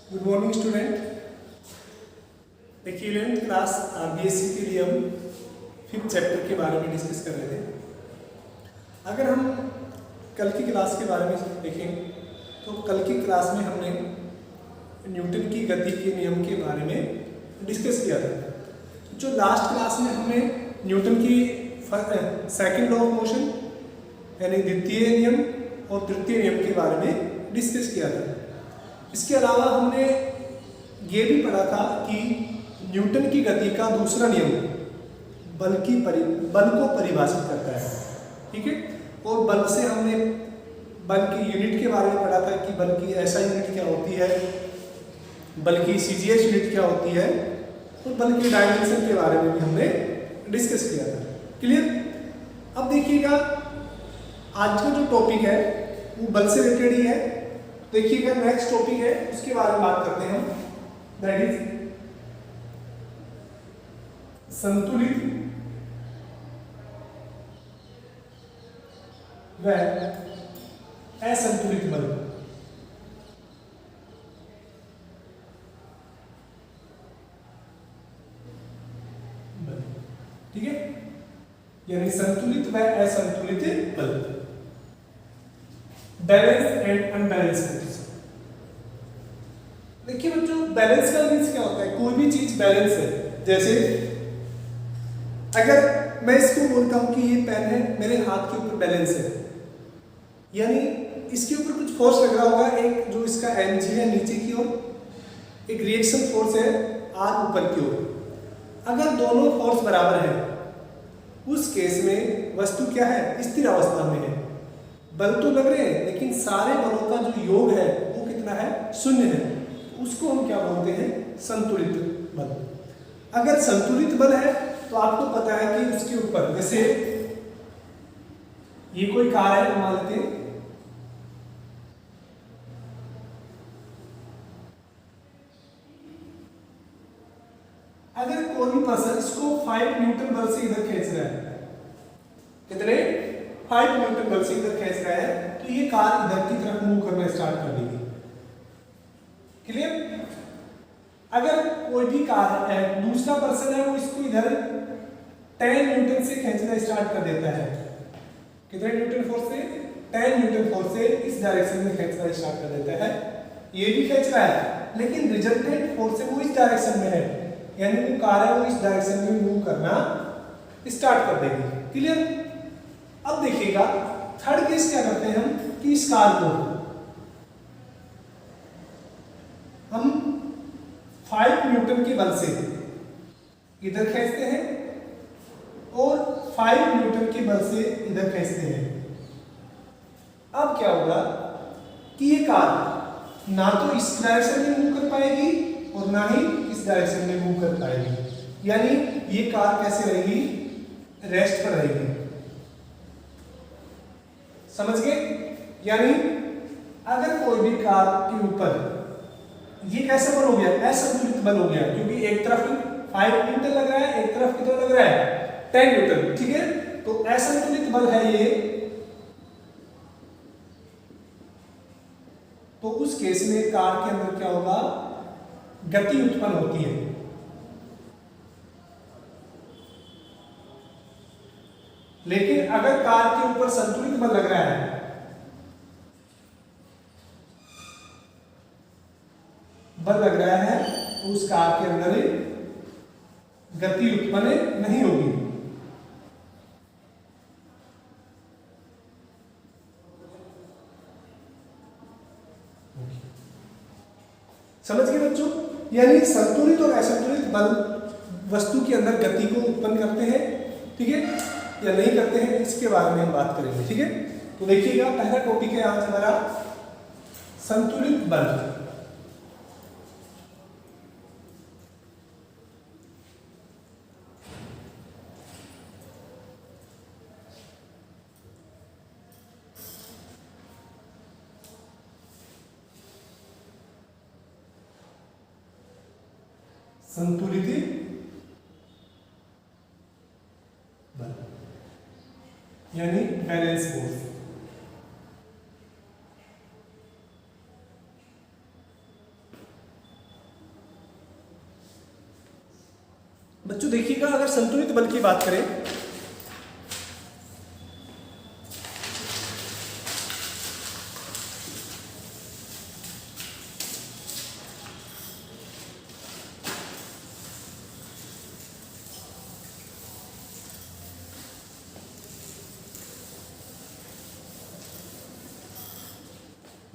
Good morning student. देखिए 11th class BSc के लिए हम 5th चैप्टर के बारे में डिस्कस कर रहे थे। अगर हम कल की क्लास के बारे में देखें तो कल की क्लास में हमने न्यूटन की गति के नियम के बारे में डिस्कस किया था। जो लास्ट क्लास में हमने न्यूटन की सेकंड लॉ ऑफ मोशन यानी द्वितीय नियम और तृतीय नियम के बारे में डिस्कस किया था। इसके अलावा हमने ये भी पढ़ा था कि न्यूटन की गति का दूसरा नियम बल को परिभाषित करता है, ठीक है। और बल से हमने बल की यूनिट के बारे में पढ़ा था कि बल की ऐसा यूनिट क्या होती है, बल की सीजीएस यूनिट क्या होती है, और बल के डायमेंशन के बारे में भी हमने डिस्कस किया था। क्लियर। अब देखिएगा आज का जो टॉपिक है वो बल से रिलेटेड ही है। देखिएगा नेक्स्ट टॉपिक है, उसके बारे में बात करते हैं हम, दैट इज संतुलित व असंतुलित बल। ठीक है, यानी संतुलित व असंतुलित बल, बैलेंस एंड अनबैलेंस फोर्स। देखिए बच्चों, बैलेंस का मीन्स क्या होता है? कोई भी चीज बैलेंस है। जैसे अगर मैं इसको बोलता हूं कि ये पेन है, मेरे हाथ के ऊपर बैलेंस है, यानी इसके ऊपर कुछ फोर्स लग रहा होगा, एक जो इसका एनजी है नीचे की ओर, एक रिएक्शन फोर्स है आर ऊपर की ओर। अगर दोनों फोर्स बराबर है उस केस में वस्तु क्या है? स्थिर अवस्था में है। बल तो लग रहे हैं लेकिन सारे बलों का जो योग है वो कितना है? शून्य है। उसको हम क्या बोलते हैं? संतुलित बल। अगर संतुलित बल है तो आपको पता है कि उसके ऊपर, जैसे ये कोई कार है मान लेते हैं, अगर कोई भी पर्सन इसको 5 न्यूटन बल से इधर खींच रहा है, कितने? 5 न्यूटन बल से इधर खींच रहा है, तो ये कार इधर की तरफ मूव करना स्टार्ट कर देगी। क्लियर। अगर कोई भी कार है, दूसरा पर्सन है, वो इसको इधर 10 न्यूटन से खींचना स्टार्ट कर देता है। कितने न्यूटन फोर्स से? 10 न्यूटन फोर्स से इस डायरेक्शन में खींचना स्टार्ट कर देता है। ये भी खींच रहा है लेकिन रिजल्टेंट फोर्स है वो इस डायरेक्शन में है, यानी वो कार है वो इस डायरेक्शन में मूव करना स्टार्ट कर देगी। क्लियर। अब देखिएगा थर्ड केस क्या करते हैं हम कि इस कार को हम 5 न्यूटन के बल से इधर खींचते हैं और 5 न्यूटन के बल से इधर खींचते हैं। अब क्या होगा कि ये कार ना तो इस डायरेक्शन में मूव कर पाएगी और ना ही इस डायरेक्शन में मूव कर पाएगी, यानी ये कार कैसे रहेगी? रेस्ट पर रहेगी। समझ गए? यानी अगर कोई भी कार के ऊपर ये कैसा बल हो गया? असंतुलित बल हो गया, क्योंकि एक तरफ 5 न्यूटन लग रहा है, एक तरफ कितना लग रहा है? 10 न्यूटन। ठीक है, तो असंतुलित बल है ये। तो उस केस में कार के अंदर क्या होगा? गति उत्पन्न होती है। लेकिन अगर कार के ऊपर संतुलित बल लग रहा है, बल लग रहा है, तो उस कार के अंदर गति उत्पन्न नहीं होगी। समझ गए बच्चों? यानी संतुलित और असंतुलित बल वस्तु के अंदर गति को उत्पन्न करते हैं, ठीक है, या नहीं करते हैं, इसके बारे में हम बात करेंगे। ठीक है, तो देखिएगा पहला टॉपिक है आज हमारा संतुलित बल। संतुलित बल यानी बैलेंस फोर्स। बच्चों देखिएगा, अगर संतुलित बल की बात करें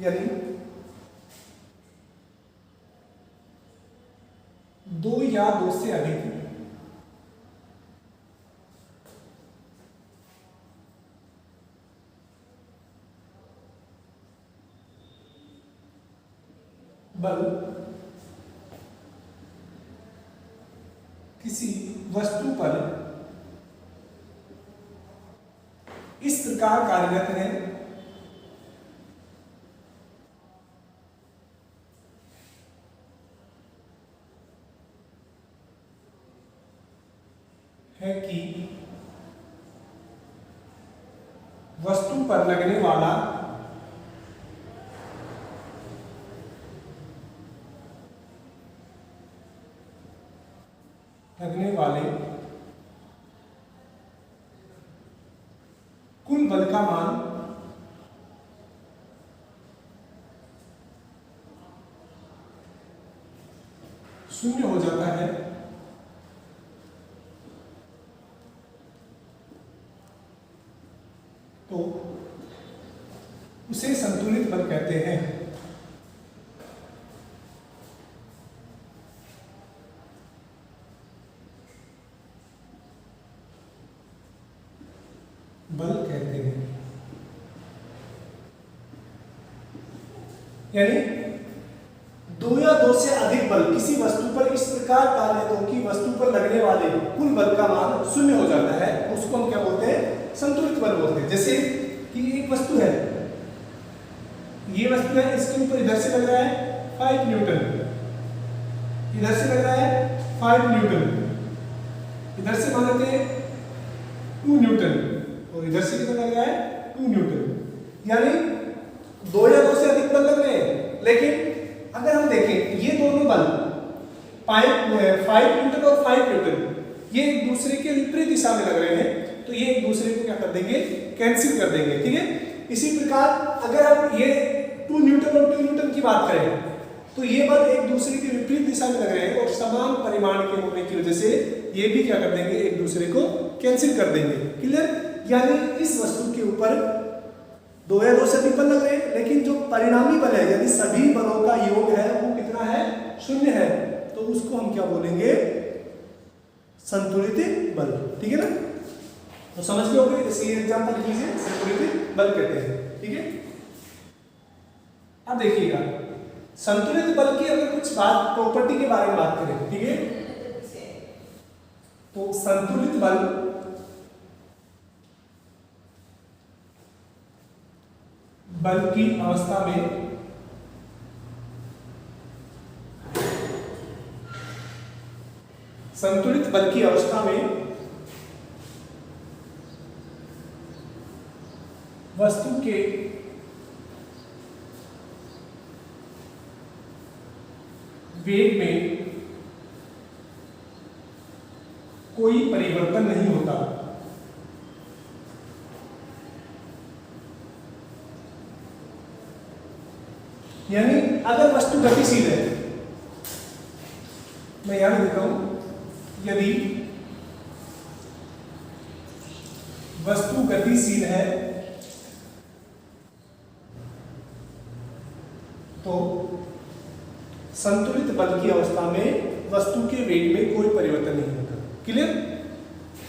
यानी दो या दो से अधिक बल किसी वस्तु पर इस प्रकार कार्यरत है कि वस्तु पर लगने वाला कुल बल का मान शून्य हो जाता है, तो उसे संतुलित बल कहते हैं। बल कहते हैं यानी दो या दो से अधिक बल किसी वस्तु पर इस प्रकार कार्य दो कि वस्तु पर लगने वाले कुल बल का मान शून्य हो जाता है, उसको हम क्या बोलते हैं? संतुलित बल बोलते हैं। जैसे कि एक वस्तु है, ये वस्तु है, इसके ऊपर इधर से लग रहा है 5 न्यूटन, इधर से लग रहा है 5 न्यूटन, इधर से मान लेते हैं 2 न्यूटन और इधर से कितना लग रहा है 2 न्यूटन। यानी दो या दो से अधिक बल लग रहे हैं, लेकिन अगर हम देखें ये दोनों बल 5 न्यूटन और 5 न्यूटन ये एक दूसरे के विपरीत दिशा में लग रहे हैं, तो ये एक दूसरे को क्या कर देंगे? कैंसिल कर देंगे। ठीक है, इसी प्रकार अगर हम ये 2 न्यूटन और 2 न्यूटन की बात करें तो ये बल एक दूसरे के विपरीत दिशा में लग रहे हैं और समान परिमाण के होने की वजह से ये भी क्या कर देंगे? एक दूसरे को कैंसिल कर देंगे। क्लियर? यानी इस वस्तु के ऊपर दो या दो से अधिक बल लग रहे हैं, लेकिन जो परिणामी बल है यानी सभी बलों का योग है वो कितना है? शून्य है, तो उसको हम क्या बोलेंगे? संतुलित बल। ठीक है ना? तो समझ गए होंगे, इसी एग्जांपल लिख लीजिए, संतुलित बल कहते हैं। ठीक है, अब देखिएगा संतुलित बल की अगर कुछ बात प्रॉपर्टी के बारे में बात करें, ठीक है, तो संतुलित बल बल की अवस्था में संतुलित बल की अवस्था में वस्तु के वेग में कोई परिवर्तन नहीं होता। यानी अगर वस्तु गतिशील है, मैं यहां लिखता हूं, यदि वस्तु गतिशील है तो संतुलित बल की अवस्था में वस्तु के वेग में कोई परिवर्तन नहीं होता। क्लियर?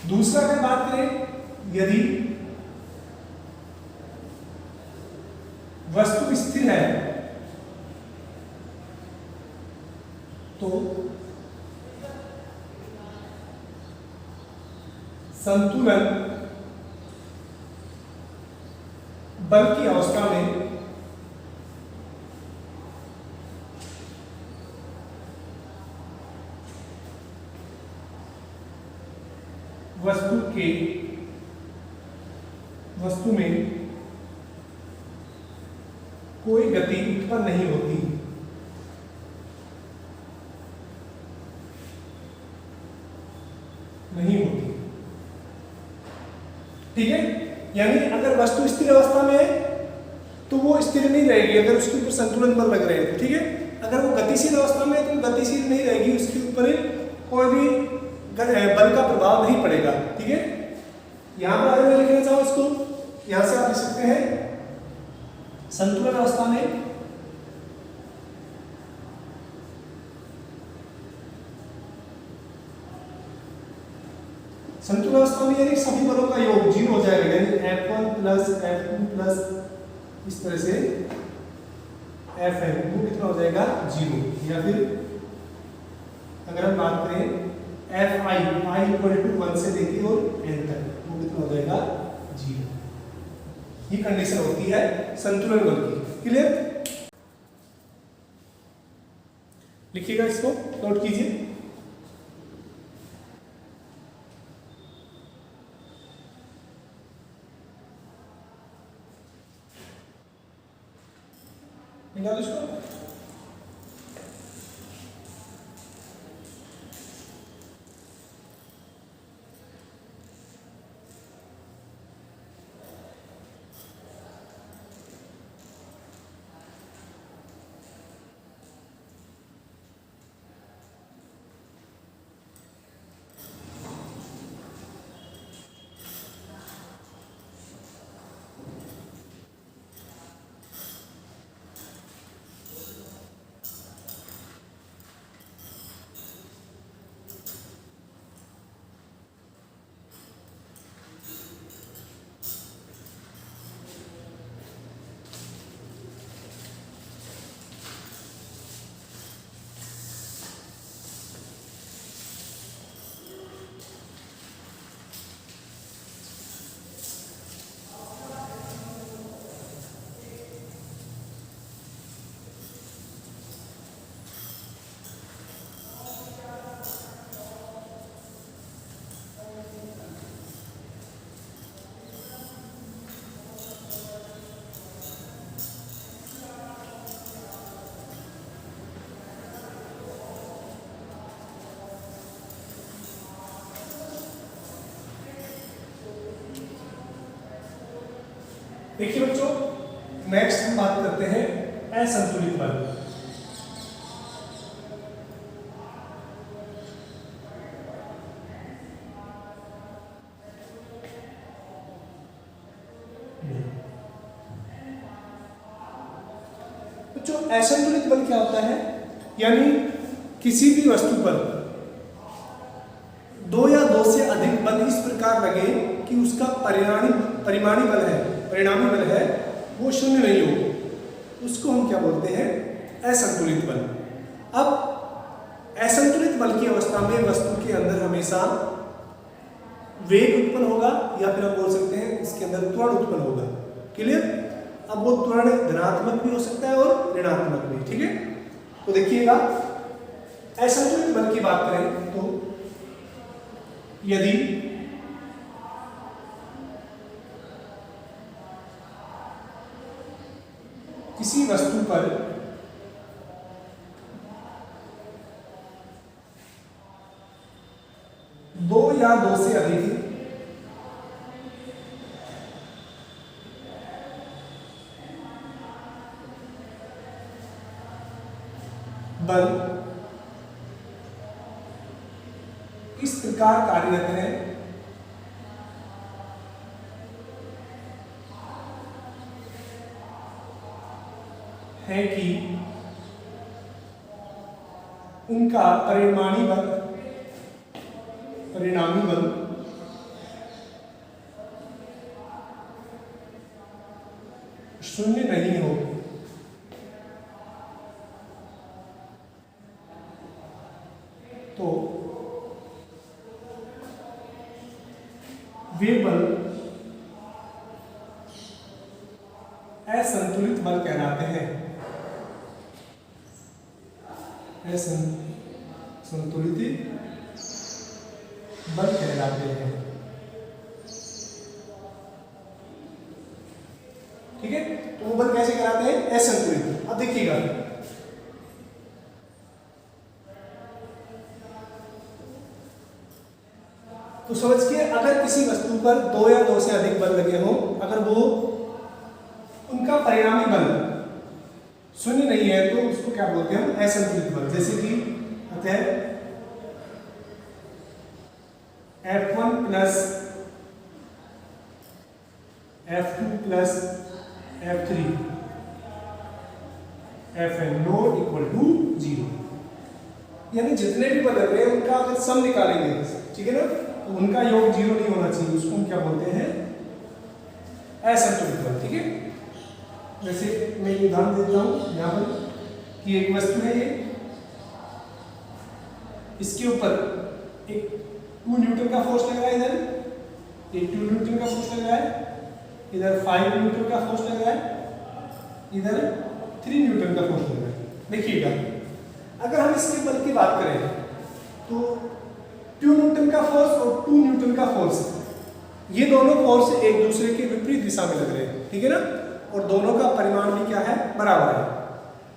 दूसरा अगर बात करें, यदि वस्तु स्थिर है तो संतुलन बल की अवस्था में वस्तु में कोई गति उत्पन्न नहीं होती। ठीक है, यानी अगर वस्तु स्थिर अवस्था में है तो वो स्थिर नहीं रहेगी अगर उसके ऊपर संतुलन बल लग रहे हैं, ठीक है। अगर वो गतिशील अवस्था में है तो गतिशील नहीं रहेगी, उसके ऊपर कोई भी बल का प्रभाव नहीं पड़ेगा, ठीक है। यहाँ पर अगर मैं लिखना चाहूँ इसको, यहाँ से आप लिख सकते हैं संतुलन अवस्था में संतुलन अवस्था में यानी सभी बलों का योग 0 हो जाएगा, यानी F1 प्लस F2 प्लस इस तरह से Fn वो कितना हो जाएगा 0, या फिर अगर हम बात करें Fi i इक्वल टू 1 से लेके और n तक वो कितना हो जाएगा 0। ये कंडीशन होती है संतुलन बल की। क्लियर? लिखिएगा, इसको नोट कीजिए। निकाल इसको। देखिए बच्चों, नेक्स्ट हम बात करते हैं असंतुलित बल। बच्चों असंतुलित बल क्या होता है, यानी किसी भी वस्तु पर 2 या 2 से अधिक बल इस प्रकार लगे कि उसका परिमाणी बल है वो शून्य नहीं हो, उसको हम क्या बोलते हैं असंतुलित बल। अब असंतुलित बल की अवस्था में वस्तु के अंदर हमेशा वेग उत्पन्न होगा, या फिर हम बोल सकते हैं इसके अंदर त्वरण उत्पन्न होगा। क्लियर? अब वो त्वरण धनात्मक भी हो सकता है और ऋणात्मक भी, ठीक है। तो देखिएगा, असंतुलित बल की बात करें तो यदि किसी वस्तु पर दो या 2 से अधिक बल इस प्रकार कार्यरत है कि उनका परिणामी बल शून्य नहीं हो, तो वे बल असंतुलित बल कहलाते हैं। संतुलित बल कहलाते हैं, ठीक है। तो वो बल कैसे कहलाते हैं? असंतुलित। अब देखिएगा, तो समझिए अगर किसी वस्तु पर 2 या 2 से अधिक बल लगे हों, अगर वो उनका परिणामी बल शून्य नहीं है तो उसको क्या बोलते हैं हम असंतुलित बल। जैसे कि अतः F1 plus F2 plus F3 Fn not equal to 0, यानी जितने भी बल लग रहे हैं उनका अगर सम निकालेंगे, ठीक है ना, तो उनका योग 0 नहीं होना चाहिए, उसको हम क्या बोलते हैं असंतुलित बल। ठीक है, जैसे मैं एक उदाहरण देता हूँ यहाँ पर कि एक वस्तु है ये, इसके ऊपर एक 2 न्यूटन का फोर्स लग रहा है, इधर एक 2 न्यूटन का फोर्स लग रहा है, इधर 5 न्यूटन का फोर्स लग रहा है, इधर 3 न्यूटन का फोर्स लग रहा है। देखिएगा अगर हम इसके बल की बात करें तो 2 न्यूटन का फोर्स और 2 न्यूटन का फोर्स, ये दोनों फोर्स एक दूसरे के विपरीत दिशा में लग रहे हैं, ठीक है ना, और दोनों का परिमाण भी क्या है बराबर है,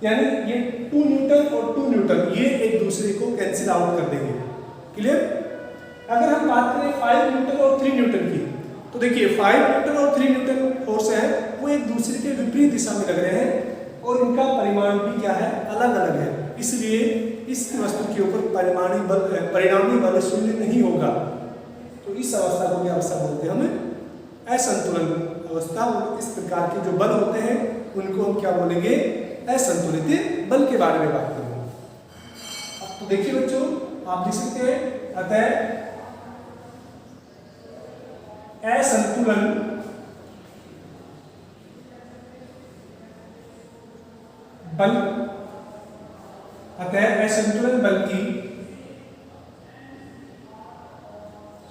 यानी ये 2 न्यूटन और 2 न्यूटन ये एक दूसरे को कैंसिल आउट कर देंगे। क्लियर। अगर हम बात करें 5 न्यूटन और 3 न्यूटन की, तो देखिए 5 न्यूटन और 3 न्यूटन फोर्स है वो एक दूसरे के विपरीत दिशा में लग रहे हैं और इनका परिमाण भी क्या है अलग अलग है, इसलिए इस वस्तु के ऊपर परिणामी बल शून्य नहीं होगा। तो इस अवस्था को क्या अवस्था बोलते हैं हम असंतुलन अवस्था। और इस प्रकार के जो बल होते हैं उनको हम क्या बोलेंगे असंतुलित बल के बारे में बात करेंगे। अब तो देखिए बच्चों आप लिख सकते हैं अतः असंतुलन बल, अतः असंतुलन बल की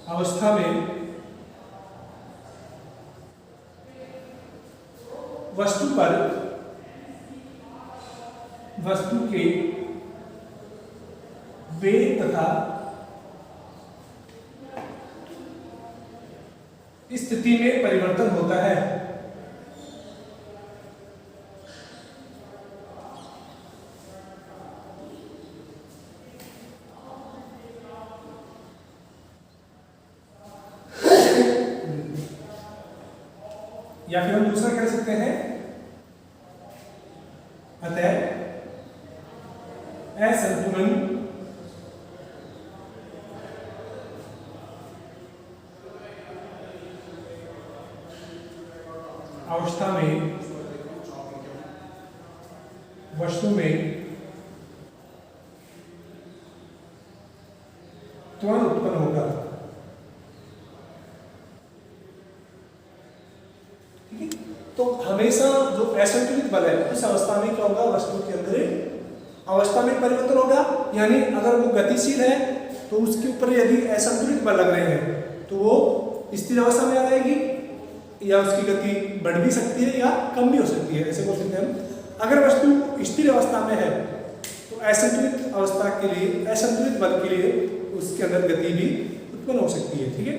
अवस्था में वस्तु पर वस्तु के वेग तथा स्थिति में परिवर्तन होता है। या फिर हम दूसरा कह सकते हैं अतः असंतुलन अवस्था में वस्तु में त्वरण उत्पन्न होगा। ठीक है, तो हमेशा जो असंतुलित बल है उस अवस्था में क्या होगा वस्तु के अंदर अवस्था में परिवर्तन होगा, यानी अगर वो गतिशील है तो उसके ऊपर यदि असंतुलित बल लग रहे हैं तो वो स्थिर अवस्था में आ जाएगी या उसकी गति बढ़ भी सकती है या कम भी हो सकती है, ऐसे बोल सकते हैं हम। अगर वस्तु स्थिर अवस्था में है तो असंतुलित अवस्था के लिए असंतुलित बल के लिए उसके अंदर गति भी उत्पन्न हो सकती है। ठीक है,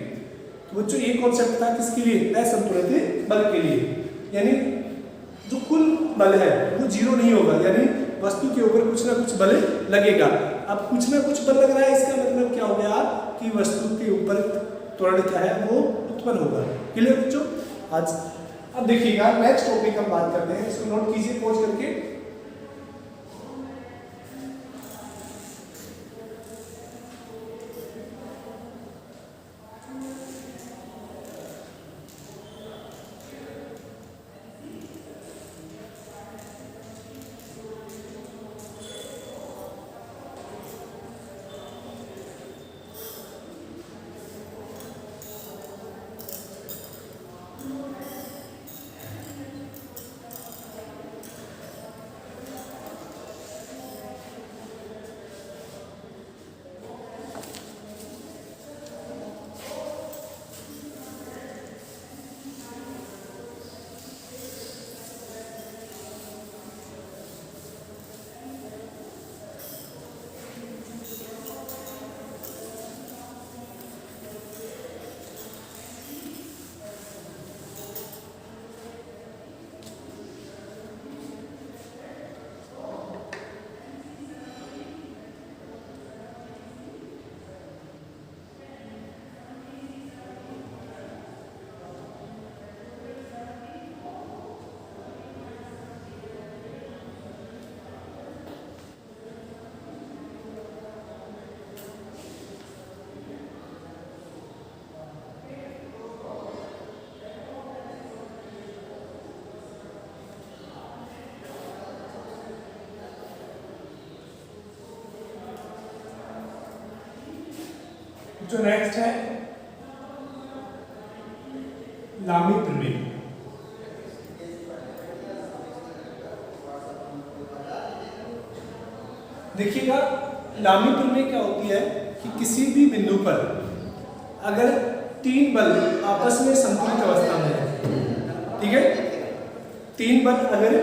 तो बच्चों ये कॉन्सेप्ट था किसके लिए असंतुलित बल के लिए, यानी जो कुल बल है वो 0 नहीं होगा, यानी वस्तु के ऊपर कुछ ना कुछ बल लगेगा। अब कुछ ना कुछ बल लग रहा है इसका मतलब क्या हो गया कि वस्तु के ऊपर त्वरण क्या है वो उत्पन्न होगा। क्लियर बच्चों। आज अब देखिएगा नेक्स्ट टॉपिक हम बात करते हैं, इसको नोट कीजिए पॉज करके। जो नेक्स्ट है लामी प्रमेय। देखिएगा लामी प्रमेय क्या होती है कि किसी भी बिंदु पर अगर तीन बल आपस में संतुलित अवस्था में है, ठीक है, तीन बल अगर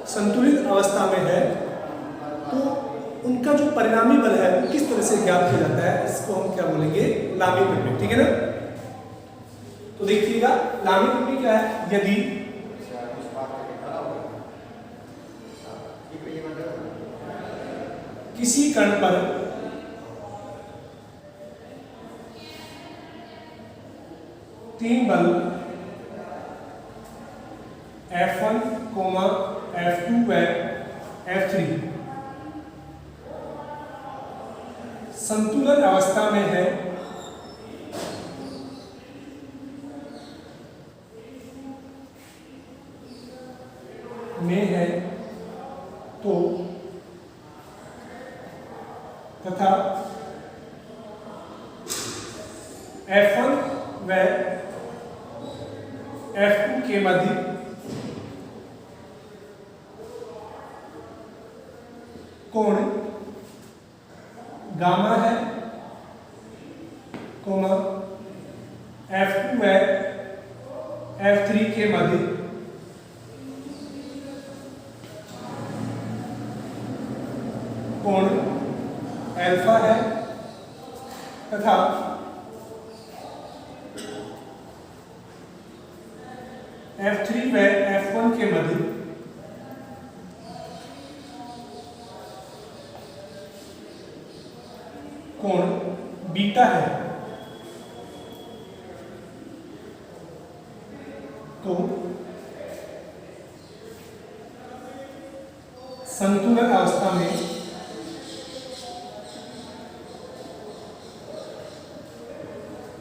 संतुलित अवस्था में है तो उनका जो परिणामी बल है वो किस तरह से ज्ञात किया जाता है, इसको हम क्या बोलेंगे, लामी प्रमेय, ठीक है ना। तो देखिएगा लामी प्रमेय क्या है, यदि किसी कण पर तीन बल F1, F2 व F3 संतुलन अवस्था में है तो तथा F1 व F2 के मध्य कोण गामा है, F2 व F3 के मध्य कोण अल्फा है तथा F3 व F1 के मध्य कोण बीटा है। तो संतुलन अवस्था में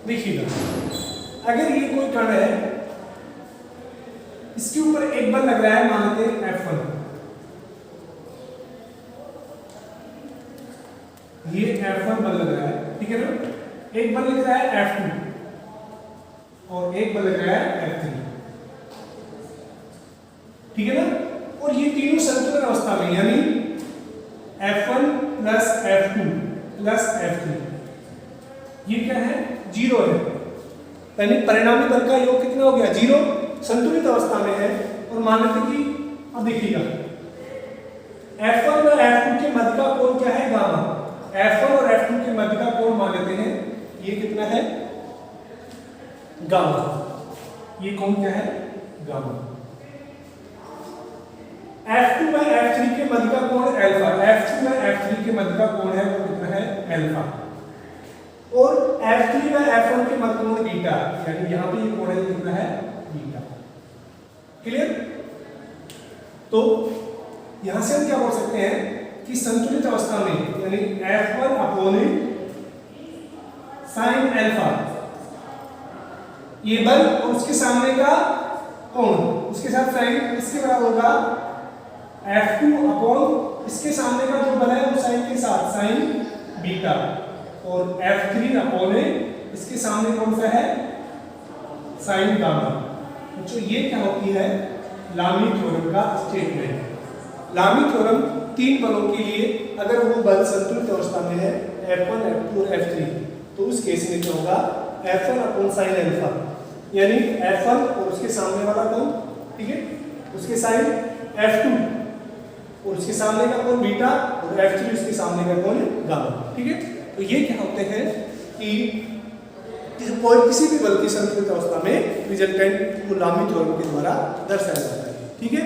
देखिएगा अगर ये कोई कण है, इसके ऊपर एक बल लग रहा है, मान लेते हैं F1, ये F1 बल लग रहा है, ठीक है ना, एक बल लग रहा है F2 और एक बल लग रहा है F3, ठीक है ना, और ये तीनों संतुलन अवस्था में, यानी F1 plus F2 plus F3 ये क्या है, जीरो है, यानी परिणामी बल का योग कितना हो गया, जीरो, संतुलित अवस्था में है। और मान लेते कि अब देखिएगा F1 और F2 के मध्य का कोण क्या है, गामा, F1 और F2 के मध्य का कोण मान लेते हैं ये कितना है, गामा, ये कोण क्या है, गामा। F2 व F3 के मध्य का कोण अल्फा, F2 व F3 के मध्य का कोण है वो कितना है, अल्फा, और F3 व F1 के मध्य कोण बीटा, यानी यहां पे ये कोण है कितना है, बीटा। क्लियर। तो यहां से हम क्या बोल सकते हैं कि संतुलित अवस्था में यानी F1 अपॉन साइन अल्फा ये बल और उसके सामने का कोण, उसके साथ साइन इसके बराबर होगा F2 अपॉन इसके सामने का जो बल है वो साइन के साथ साइन बीटा, और F3 अपॉन इसके सामने कौन सा है, साइन गामा। तो ये क्या होती है, लामी थ्योरम का स्टेटमेंट। लामी थ्योरम तीन बलों के लिए अगर वो बल संतुलित अवस्था में है F1, F2 और F3 तो उस केस में क्या होगा, F1 अपॉन साइन अल्फा, यानी F1 और उसके सामने वाला कोण, ठीक है, उसके साइन F2 और उसके सामने का कोण बीटा और F3 उसके सामने का कोण गामा, ठीक है। तो ये क्या होते हैं कि कोई किसी भी बल की संतुलित अवस्था में रिजल्टेंट को लामी थ्योरम के द्वारा दर्शाया जाता है, ठीक है।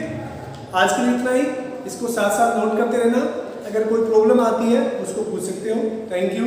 आज के लिए इतना ही, इसको साथ साथ नोट करते रहना, अगर कोई प्रॉब्लम आती है उसको पूछ सकते हो। Thank you.